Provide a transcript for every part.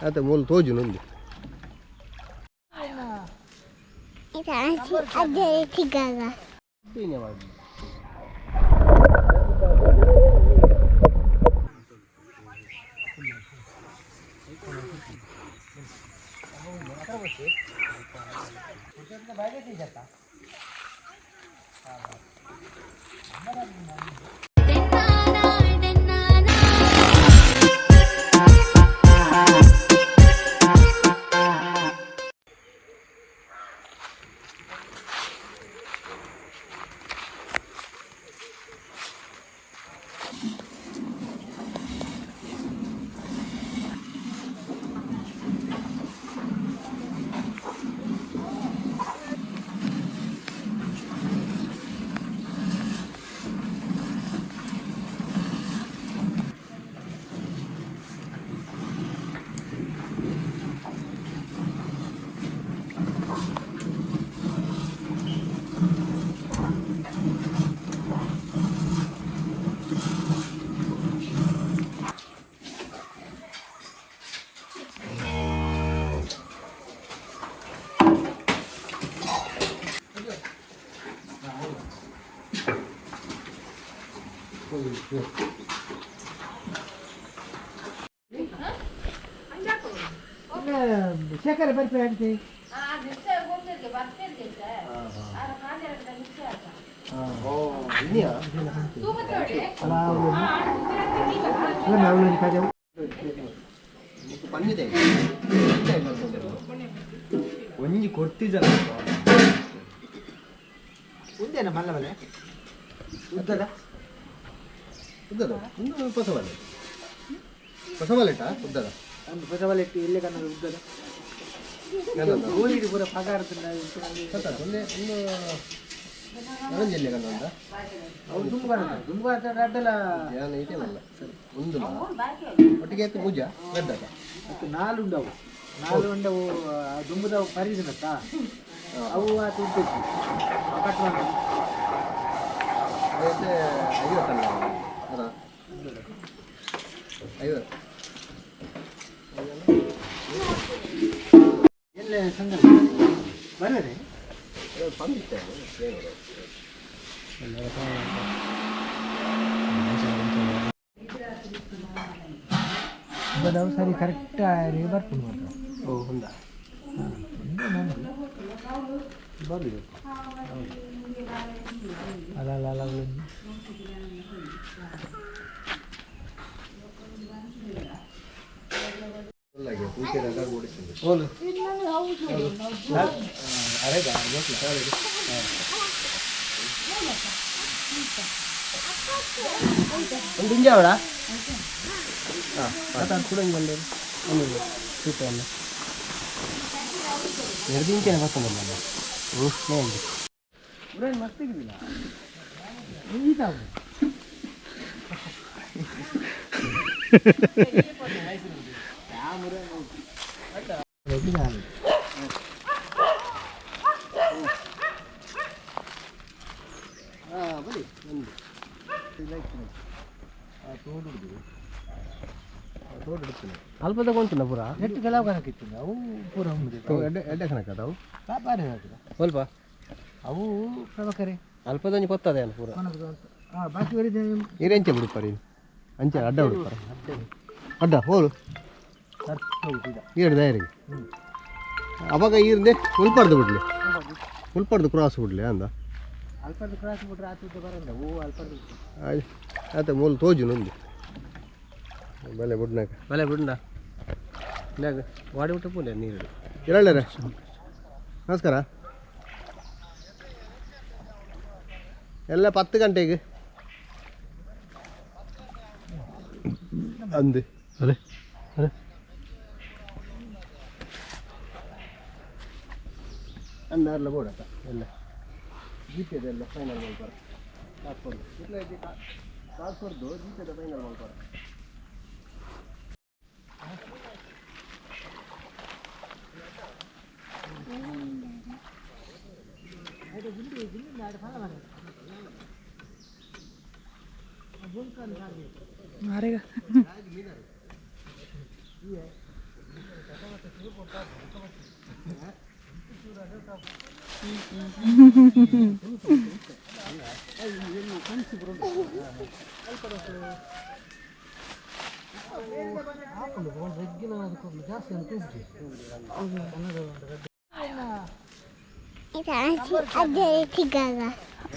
आता मोल तोजू नंदी अरे ठीक है ಶೇಖರ ಬರ್ತೀವಿ ಅಂತೆ ಒಂಜಿ ಕೊಡ್ತಿದ್ದಲ್ಲ ಉದ್ದೇನ ಮಲ್ಲ ಮಲೆ ಉದ್ದದ ಉದ್ದದ ಒಂದು ಪಸವಲೆ ಪಸವಲೆಟ ಉದ್ದದ ಒಂದು ಪಸವಲೆಟ್ಟು ಇಲ್ಲೇ ಕನ್ನಡ ಉದ್ದದ ಗೋಲಿಡಿ ಪೂರ ಪಗಾರದಿಂದ ಒಂದೇ ಒಂದು ನರಂಜಿಲ್ಲೆ ಕನ್ನಡ ಅವ್ರು ದುಂಬುಗಾರ ಅಡ್ಡಲ ಏನು ಐಟೇನಲ್ಲ ಒಂದು ಒಟ್ಟಿಗೆ ಆಯ್ತು ಮೂಜ ಗಡ್ಡದ ಮತ್ತು ನಾಲು ಉಂಡವು ನಾಲು ಉಂಡವು ದುಂಬುದವು ಪರಿಸಿನತ್ತ ಅವು ಆತು ಉದ್ದಕ್ಕೆ ಕಟ್ಟುವ ಅದೈತೆ 50 ಅದ 50 ಎಲ್ಲೇ ಸಂಗಮ ಬರದೆ ಬಂದಿತ್ತೆ ಬದವು ಸರಿ ಕರೆಕ್ಟ್ ಆಗಿ ಬರ್ತೀನಿ ಓ ಹುಂದ ಬರಲಿ ಅಲ್ಲ ಒಂದು ಇಂಜಾವಡ ಹಾಂ ಕೂಡ ಹಿಂಗೆ ಬಂದೆ ಒಂದು ಸೂಪ ಅಲ್ಲ 2 ಇಂಚೇನೆ ಬರ್ತದೆ ಮೇಂದು ಉರೇನು ಮಸ್ತಿಗಿಲ್ಲ ಬರೀ ಒಂದು ತೋಡು ಹಿಡ್ತೀನಿ ಅಲ್ಪ ತಗೊಂತಿಲ್ಲ ಪೂರ ನೆಟ್ಟು ಕೆಲವು ಕನಕಿತ್ತು ಅವು ಪೂರ ಎಡ್ಡೆ ಕಣಕ್ಕೆ ಅದಾವು ಬಾರಿ ಹಾಕಿದ ಸ್ವಲ್ಪ ಅವು ಪ್ರಭಾಕರೆ ಅಲ್ಪದೊಂದು ಪತ್ತದ ಏನು ಪೂರ ಬಾಕಿ ಬರಿದೆ ನೀರೆಂಚೆ ಬಿಡುತ್ತಾರೆ ಅಂಚೆ ಅಡ್ಡ ಬಿಡುತ್ತಾರೆ ಅಡ್ಡ ಹೋಳು ಈಡು ಧೈರ್ಯಗೆ ಅವಾಗ ಈರ್ದೆ ಉಲ್ಪಾರ್ದು ಬಿಡಲಿ ಉಲ್ಪಾರ್ದು ಕ್ರಾಸ್ ಬಿಡಲಿ ಅಂದ ಅಲ್ಪದ್ದು ಕ್ರಾಸ್ ಬಿಟ್ರೆ ಆತದ್ದು ಬರಲ್ಲ ಹೂ ಅಲ್ಪದ್ದು ಆಯ್ತು ಮೂಲ ತೋಜು ನೊಂದು ಬಲೆ ಬಿಡ್ನಾಗ ಇಲ್ಲಾಗ ವಾಡಿ ಬಿಟ್ಟು ಪೂಲೆ ನೀರು ಇರಳ್ಳರೆ ನಮಸ್ಕಾರ ಎಲ್ಲ 10 ಗಂಟೆಗೆ ಅಂದು ಅದೇ ಅಂದಾರ್ಲ ಬೋಡತ್ತ ಎಲ್ಲ ಜೀಪೆದೆಲ್ಲ ಫೈನಲ್ ಮಾಡ್ಬಾರ ಕಾಸ್ಕೊಡು ಇಲ್ಲ ಕಾಸ್ಕೊಡ್ದು ಜೀಪೆದ ಫೈನಲ್ ಮಾಡ್ಬಾರ मारेगा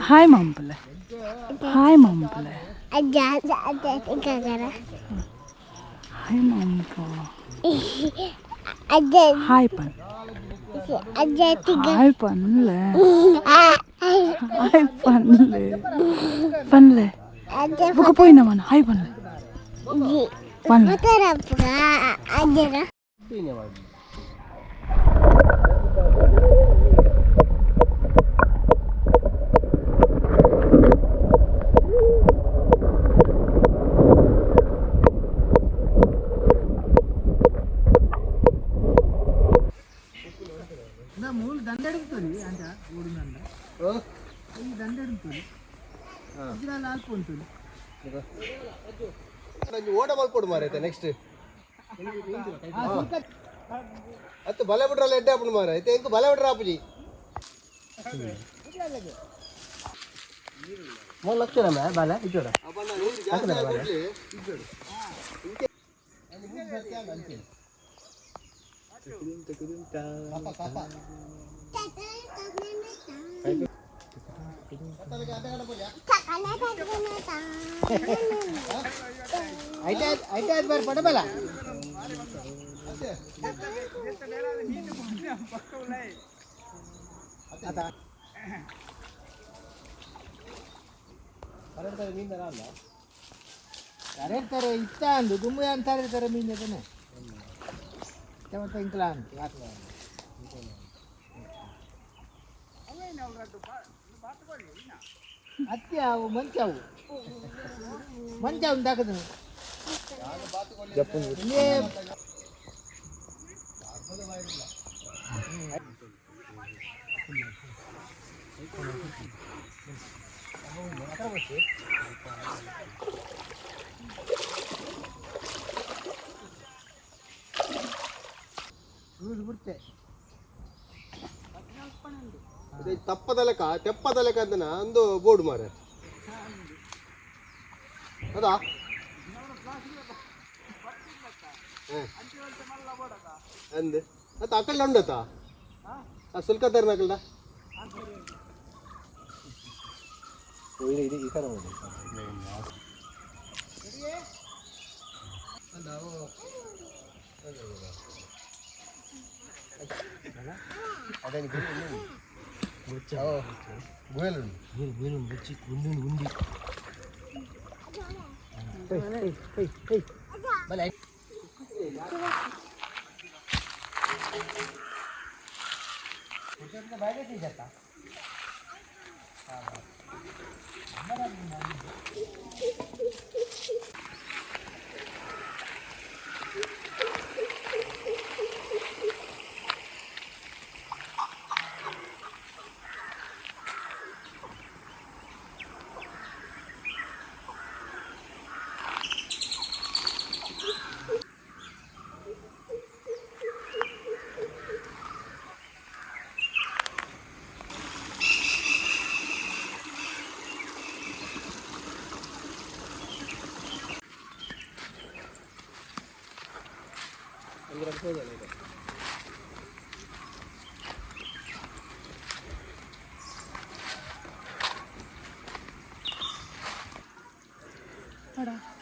ಹಾಯ್ ಮಾಂಪಲೆ ಹಾಯ್ ಮಾಂಪಲೆ ಹಾಯ್ ಮಾಂಪ ಹಾಯ್ ಪನ್ ಹಾಯ್ ಪನ್ಲೆ ಹಾಯ್ ಪನ್ಲೆ ಪನ್ಲೆ ಬುಕ ಪೋಯಿನ ಮನ ಹಾಯ್ ಪನ್ಲೆ ಪನ್ಲೆ ಮೂಲ ದಂಡ ಎಡುತ್ತದೆ ಅಂತ ಊರಿನಂದ ಈ ದಂಡ ಎಡುತ್ತದೆ ಇದ್ರಲ್ಲಿ ಅಲ್ಪ ಉಂಟು ಓಡ ಮಲ್ಪೊಡು ಮಾರೈತೆ ನೆಕ್ಸ್ಟ್ ಅತ್ತು ಬಲೆ ಬಿಡ್ರಲ್ಲ ಎಡ್ಡೆ ಹಾಪುಡು ಮಾರ ಐತೆ ಎಂಕು ಬಲೆ ಬಿಡ್ರ ಹಾಪುಜಿ ಮೂರು ಲಕ್ಷ ಬಾಲ ಇದ್ದೋಡ ಐತೆ ಬಾರಿ ಪಡಬಲ್ಲ ಕರೆಕ್ತಾರೆ ಇಷ್ಟ ಅಂದು ದುಮ್ಮೆ ಅಂತಾರೆ ತರ ಮೀನಿದ್ದಾನೆ ಇಂಕಲ ಅಂತ ಅತ್ತೆ ಅವು ಮಂಚಾವು ಮಂಚಾವು ತಾಕದ ಬಿಡ್ತೆ ತೆಪ್ಪದ ಲೆಕ್ಕ ಅಂತ ಒಂದು ಬೋರ್ಡ್ ಮಾರ ಅದಾ ಅಂದ್ ಅತ್ತ ಅಕಲ್ಡ ಉಂಡತ್ತ ಸುಲ್ಕ ತರ್ನಕಲ್ಡ ಈ ಥರ ಮಾಡಿ ಅದೇ Ora.